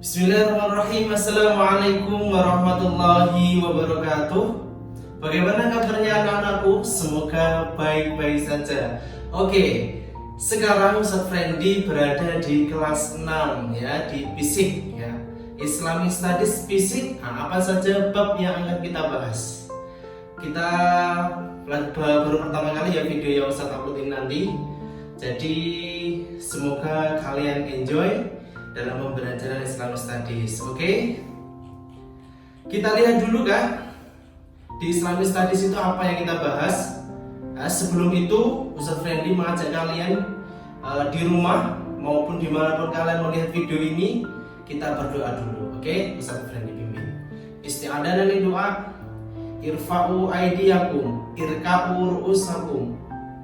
Bismillahirrahmanirrahim. Assalamualaikum warahmatullahi wabarakatuh. Bagaimana kabarnya anak-anakku? Semoga baik-baik saja. Oke, sekarang Ustadz Friendly berada di kelas 6 ya, di fisik ya, Islamic Studies fisik. Apa saja bab yang akan kita bahas? Kita baru pertama kali ya video yang Ustadz uploadin nanti. Jadi semoga kalian enjoy dalam pembelajaran Islamic Studies. Oke? Kita lihat dulu kan di Islamic Studies itu apa yang kita bahas. Sebelum itu Ustadz Friendly mengajak kalian di rumah maupun dimanapun kalian melihat video ini, kita berdoa dulu. Oke? Ustadz Friendly pimpin. Isti'adana li doa. Irfa'u aydiyakum, irka'u ru'usakum,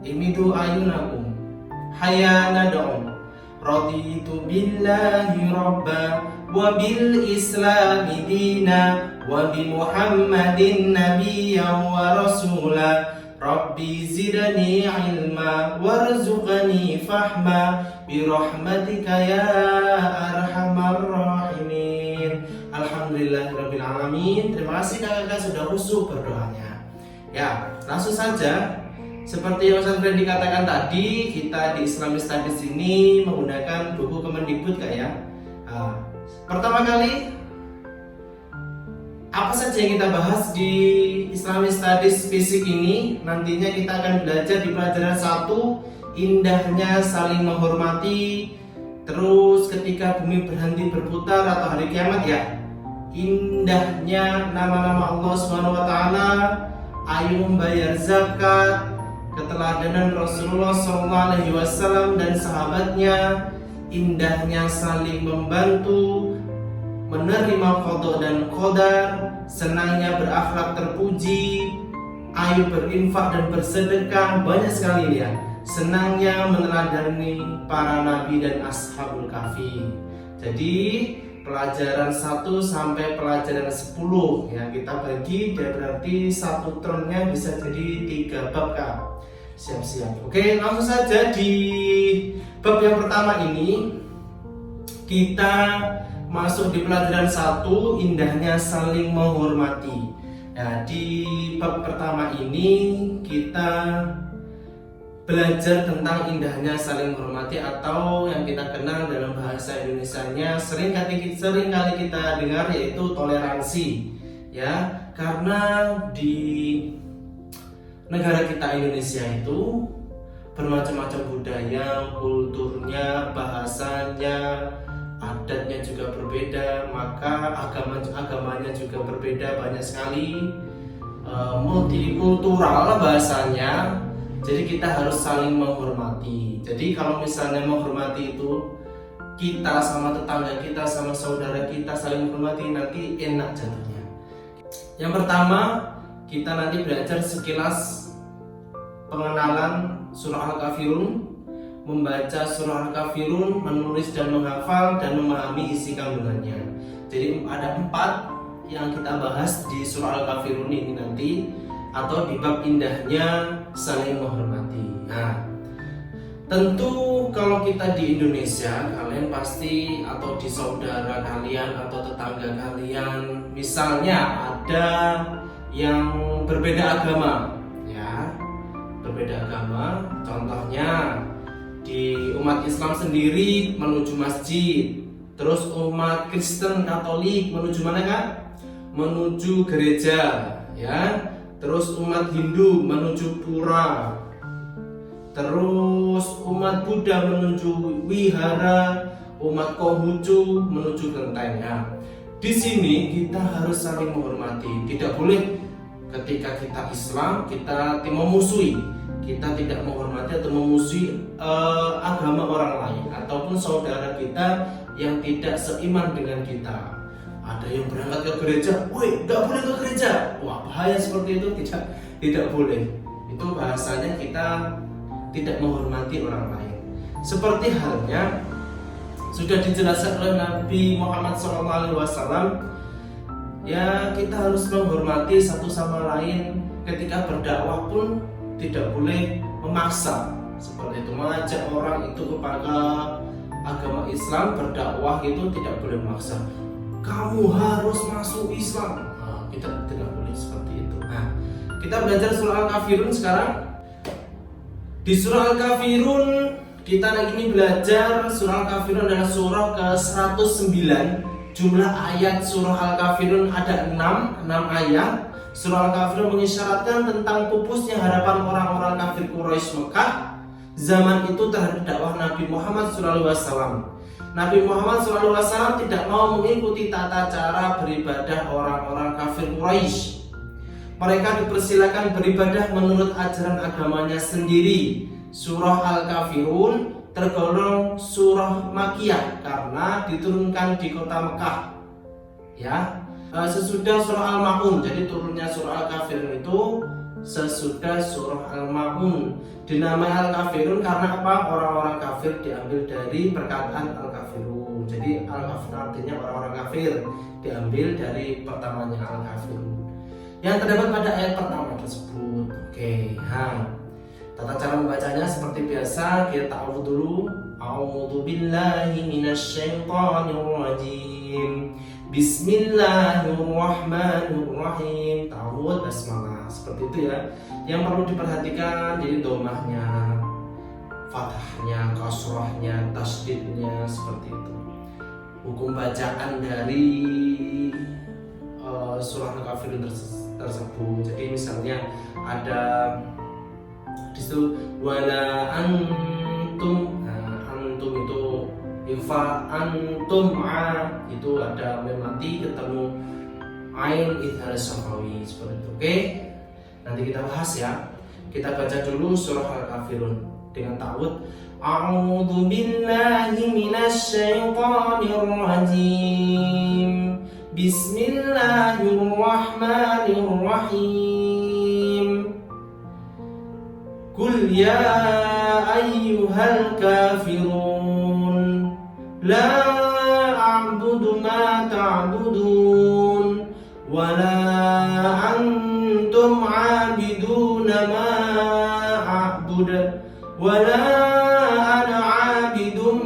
imidu ayunakum, hayana da'um. Raditu billahi rabba wa bil islami dina wa bi muhammadin nabiyyan wa rasula. Rabbi zidni ilma warzuqni fahma bi rahmatika ya arhamar rahimin. Alhamdulillahirabbil alamin. Terima kasih kakak-kakak sudah khusyuk berdoanya. Ya, langsung saja. Seperti yang Ustadz Friendly katakan tadi, kita di Islamic Studies ini menggunakan buku Kemendikbud Kak ya. Pertama kali, apa saja yang kita bahas di Islamic Studies fisik ini? Nantinya kita akan belajar di pelajaran 1, indahnya saling menghormati. Terus ketika bumi berhenti berputar atau hari kiamat ya, indahnya nama-nama Allah SWT, ayo membayar zakat, keteladanan Rasulullah SAW dan sahabatnya, indahnya saling membantu, menerima qada dan qadar, senangnya berakhlak terpuji, ayo berinfak dan bersedekah, banyak sekali ya. Senangnya meneladani para nabi dan ashabul kahfi. Jadi pelajaran 1 sampai pelajaran 10 ya kita bagi, dia berarti satu termnya bisa jadi 3 bab Kak. Siap-siap. Oke, langsung saja di bab yang pertama ini kita masuk di pelajaran 1, indahnya saling menghormati. Nah, di bab pertama ini kita belajar tentang indahnya saling menghormati, atau yang kita kenal dalam bahasa Indonesianya sering kali kita dengar, yaitu toleransi ya. Karena di negara kita Indonesia itu bermacam-macam budaya, kulturnya, bahasanya, adatnya juga berbeda, maka agamanya juga berbeda, banyak sekali, multikultural bahasanya. Jadi kita harus saling menghormati. Jadi kalau misalnya menghormati itu kita sama tetangga kita, sama saudara kita saling menghormati, nanti enak jatuhnya. Yang pertama, kita nanti belajar sekilas pengenalan surah Al-Kafirun, membaca surah Al-Kafirun, menulis dan menghafal dan memahami isi kandungannya. Jadi ada 4 yang kita bahas di surah Al-Kafirun ini nanti, atau di bab indahnya saling menghormati. Nah, tentu kalau kita di Indonesia, kalian pasti, atau di saudara kalian atau tetangga kalian, misalnya ada yang berbeda agama ya, berbeda agama. Contohnya di umat Islam sendiri menuju masjid, terus umat Kristen Katolik menuju mana Kak? Menuju gereja ya. Terus umat Hindu menuju pura, terus umat Buddha menuju wihara, umat Konghucu menuju kelenteng. Di sini kita harus saling menghormati. Tidak boleh ketika kita Islam kita memusuhi, kita tidak menghormati atau memusuhi agama orang lain ataupun saudara kita yang tidak seiman dengan kita. Ada yang berangkat ke gereja, woi, nggak boleh ke gereja. Wah, bahaya seperti itu, tidak boleh. Itu bahasanya kita tidak menghormati orang lain. Seperti halnya sudah dijelaskan oleh Nabi Muhammad SAW, ya kita harus menghormati satu sama lain. Ketika berdakwah pun tidak boleh memaksa, seperti itu mengajak orang itu kepada agama Islam berdakwah itu tidak boleh memaksa. Kamu harus masuk Islam. Nah, kita tidak boleh seperti itu. Nah, kita belajar surah Al-Kafirun sekarang. Di surah Al-Kafirun kita lagi belajar surah Al-Kafirun adalah surah ke-109. Jumlah ayat surah Al-Kafirun ada 6 ayat. Surah Al-Kafirun mengisyaratkan tentang pupusnya harapan orang-orang kafir Quraisy Mekah zaman itu terhadap dakwah Nabi Muhammad SAW. Nabi Muhammad SAW tidak mau mengikuti tata cara beribadah orang-orang kafir Quraisy. Mereka dipersilakan beribadah menurut ajaran agamanya sendiri. Surah Al-Kafirun tergolong surah Makkiyah karena diturunkan di kota Mekah. Ya, sesudah surah Al-Ma'un. Jadi turunnya surah Al-Kafirun itu sesudah surah Al-Ma'un. Dinamai Al-Kafirun karena apa? Orang-orang kafir diambil dari perkataan Al-Kafirun. Jadi Al-Kafirun artinya orang-orang kafir, diambil dari pertamanya Al-Kafirun yang terdapat pada ayat pertama tersebut. Oke, tata cara membacanya seperti biasa, kita ta'awudz dulu. A'udzu billahi minasyaitonir rajim. Bismillahirrahmanirrahim. Ta'awudz basmalah. Seperti itu ya. Yang perlu diperhatikan jadi domahnya, fathahnya, kasrahnya, tasdidnya seperti itu. Hukum bacaan dari surah Al-Kafirun tersebut. Jadi misalnya ada di situ wala antum, antum itu ifa antum itu ada mati ketemu ain idhar syafawi seperti itu. Oke, nanti kita bahas ya. Kita baca dulu surah Al-Kafirun dengan ta'awudz. A'udzu billahi minasyaitonir rajim. Bismillahirrahmanirrahim. Qul ya ayyuhal kafirun la a'budu ma ta'budun wa la antum 'abiduna ma a'budu wa la ana 'abidum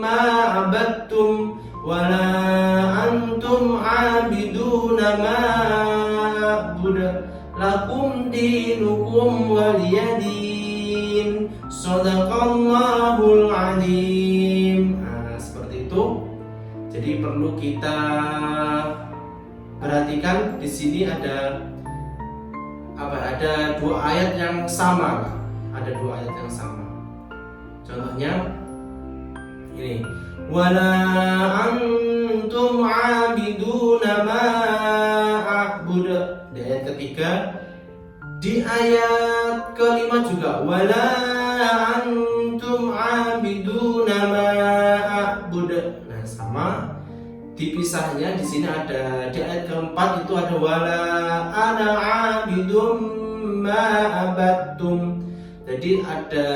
ma 'abadtum wa la antum 'abiduna ma a'budu lakum dinukum waliyadin. Shadaqallahul alim. Seperti itu. Jadi perlu kita perhatikan di sini ada ada dua ayat yang sama, Kak. Ada dua ayat yang sama. Contohnya ini, wala antum 'abiduna ma a'budu. Di ayat ketiga, di ayat kelima juga wala antum 'abiduna ma a'budu. Nah, sama. Dipisahnya di sini ada di ayat keempat itu ada wala ana 'abidum ma abattum. Jadi ada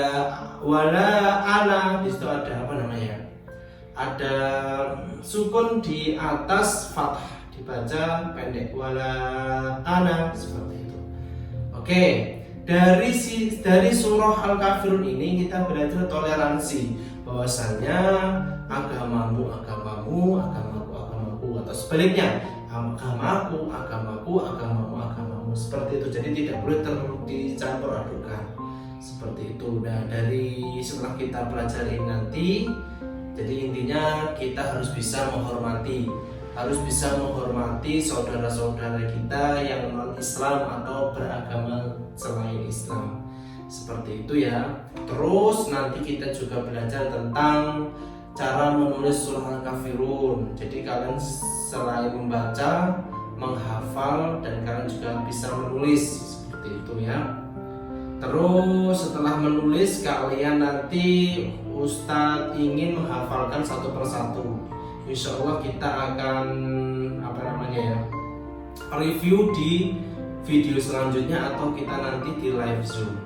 wala ana, di situ ada apa namanya? Ada sukun di atas fathah, dibaca pendek wala ana seperti itu. Oke, dari surah Al-Kafirun ini kita belajar toleransi, bahwasanya agamamu, atau sebaliknya agamamu, agamamu seperti itu. Jadi tidak boleh dicampur adukan seperti itu. Nah, dari setelah kita pelajari nanti, jadi intinya kita harus bisa menghormati saudara-saudara kita yang non-Islam atau beragama selain Islam. Seperti itu ya. Terus nanti kita juga belajar tentang cara menulis surah Al-Kafirun. Jadi kalian selain membaca, menghafal, dan kalian juga bisa menulis seperti itu ya. Terus setelah menulis, kalian nanti Ustadz ingin menghafalkan satu persatu. Insya Allah kita akan review di video selanjutnya atau kita nanti di live Zoom.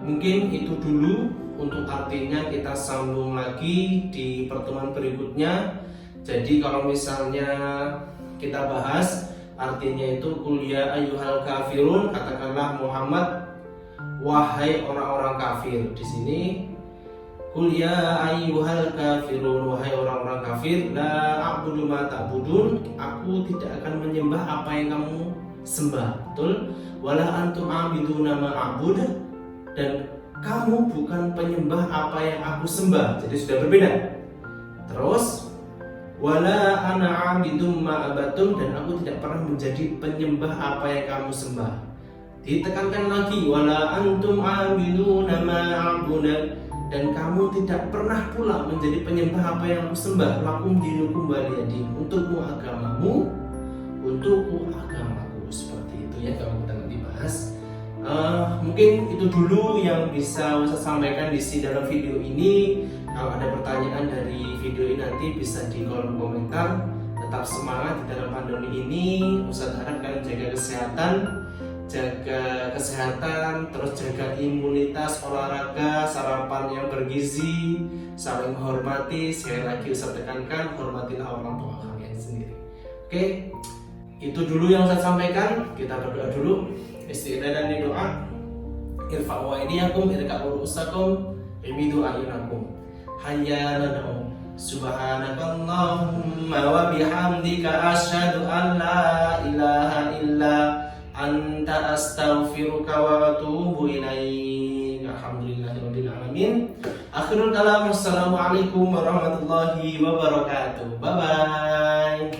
Mungkin itu dulu. Untuk artinya kita sambung lagi di pertemuan berikutnya. Jadi kalau misalnya kita bahas artinya itu kuliah ayyuhal kafirun, katakanlah Muhammad, wahai orang-orang kafir. Di sini Qul ya ayyuhal kafirun, wahai orang-orang kafir, la a'budu ma ta'budun, aku tidak akan menyembah apa yang kamu sembah. Betul? Wala antum a'biduna ma a'bud, dan kamu bukan penyembah apa yang aku sembah. Jadi sudah berbeda. Terus wala ana 'abidum ma abatum, dan aku tidak pernah menjadi penyembah apa yang kamu sembah. Ditekankan lagi, wala antum 'abiduna ma a'budu, dan kamu tidak pernah pula menjadi penyembah apa yang aku sembah. Lakum dinukum waliyadin, untukmu agamamu, untukku agamaku. Seperti itu ya, kalau kita nanti bahas. Mungkin itu dulu yang bisa saya sampaikan di dalam video ini. Kalau ada pertanyaan dari video ini nanti bisa di kolom komentar. Tetap semangat di dalam pandemi ini. Ustaz harap kalian jaga kesehatan, terus jaga imunitas, olahraga, sarapan yang bergizi, saling menghormati. Sekali lagi Ustaz tekankan, hormatilah orang tua kalian sendiri. Oke, itu dulu yang saya sampaikan. Kita berdoa dulu. Istighfar dan doa. Irfa'u aydiyakum, irka'u ru'usakum, imidu a'yunakum. Hayya nad'u. Subhanakallahumma wa bihamdika asyhadu an la ilaha illa anta astaghfiruka wa atubu ilaik. Alhamdulillahirabbil alamin. Akhirul kalam, assalamualaikum warahmatullahi wabarakatuh. Bye bye.